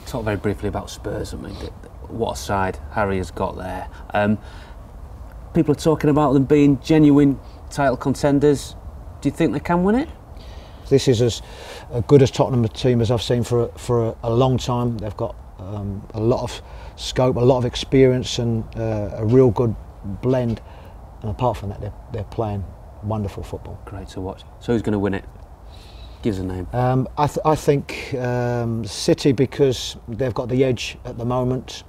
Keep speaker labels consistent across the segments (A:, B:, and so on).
A: talk very briefly about Spurs. I mean, what a side Harry has got there. People are talking about them being genuine title contenders. Do you think they can win it?
B: This is as good as Tottenham team as I've seen for a long time. They've got a lot of scope, a lot of experience, and a real good blend. And apart from that, they're playing wonderful football.
A: Great to watch. So who's going to win it? Give us a name.
B: I think City, because they've got the edge at the moment,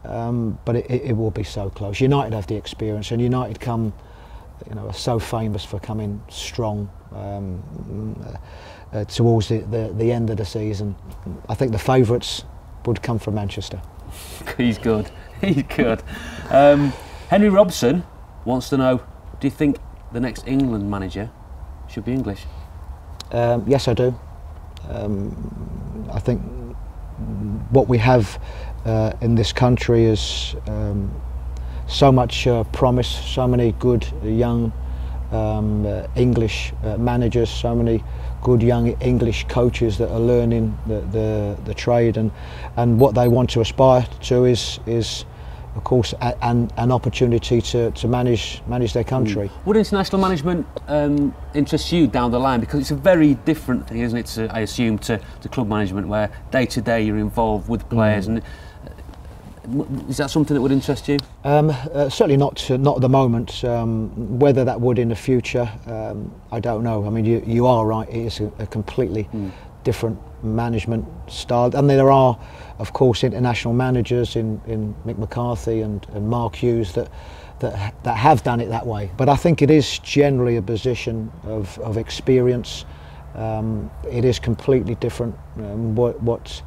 B: but it will be so close. United have the experience, and United are so famous for coming strong towards the end of the season. I think the favourites would come from Manchester.
A: He's good. He's good. Henry Robson wants to know: do you think the next England manager should be English?
B: Yes, I do. I think what we have in this country is so much promise, so many good young English managers, so many good young English coaches that are learning the trade, and what they want to aspire to is of course an opportunity to manage their country.
A: Would international management interest you down the line? Because it's a very different thing, isn't it, I assume, to club management, where day to day you're involved with players. And is that something that would interest you?
B: Certainly not at the moment. Whether that would in the future, I don't know. I mean, you are right. It is a completely different management style, and there are, of course, international managers in Mick McCarthy and Mark Hughes that have done it that way. But I think it is generally a position of experience. It is completely different. What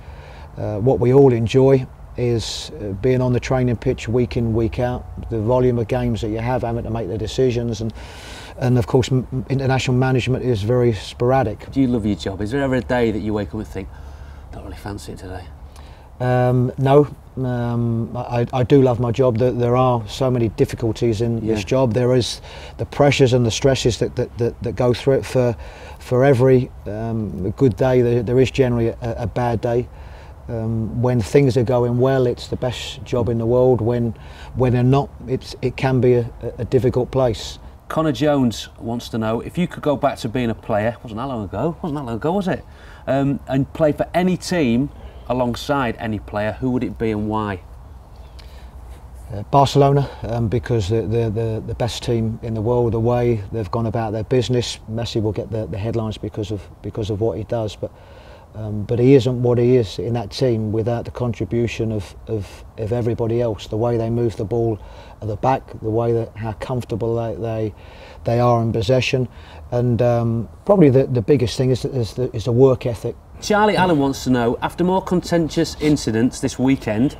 B: we all enjoy is being on the training pitch week in, week out, the volume of games that you have, having to make the decisions, and of course international management is very sporadic.
A: Do you love your job? Is there ever a day that you wake up and think, don't really fancy it today?
B: No, I do love my job. There are so many difficulties in this job. There is the pressures and the stresses that go through it. For every good day, there is generally a bad day. When things are going well, it's the best job in the world. When they're not, it can be a difficult place.
A: Connor Jones wants to know, if you could go back to being a player, wasn't that long ago, was it? And play for any team alongside any player, who would it be and why?
B: Barcelona, because they're the best team in the world. The way they've gone about their business, Messi will get the headlines because of what he does, but he isn't what he is in that team without the contribution of everybody else. The way they move the ball at the back, the way how comfortable they are in possession, and probably the biggest thing is the work ethic.
A: Charlie Allen wants to know, after more contentious incidents this weekend,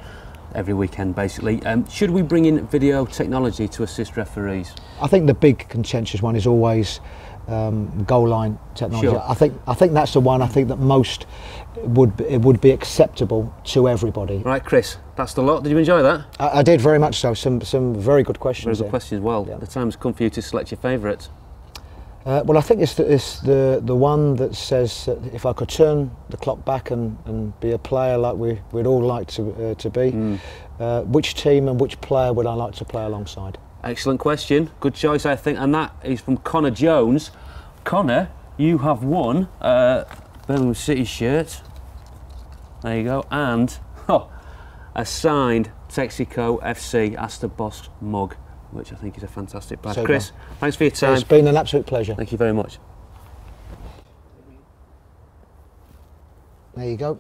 A: every weekend basically, should we bring in video technology to assist referees?
B: I think the big contentious one is always goal line technology.
A: Sure.
B: I think that's the one. I think that most would be acceptable to everybody.
A: Right, Chris, that's the lot. Did you enjoy that?
B: I did very much so. Some very good questions.
A: Very good questions. Well, the time's come for you to select your favourite.
B: Well, I think it's the one that says that if I could turn the clock back and be a player like we'd all like to be, which team and which player would I like to play alongside? Excellent question. Good choice, I think, and that is from Connor Jones. Connor, you have won Birmingham City shirt. There you go, and a signed Texaco FC Astor Boss mug, which I think is a fantastic badge. Chris, thanks for your time. It's been an absolute pleasure. Thank you very much. There you go.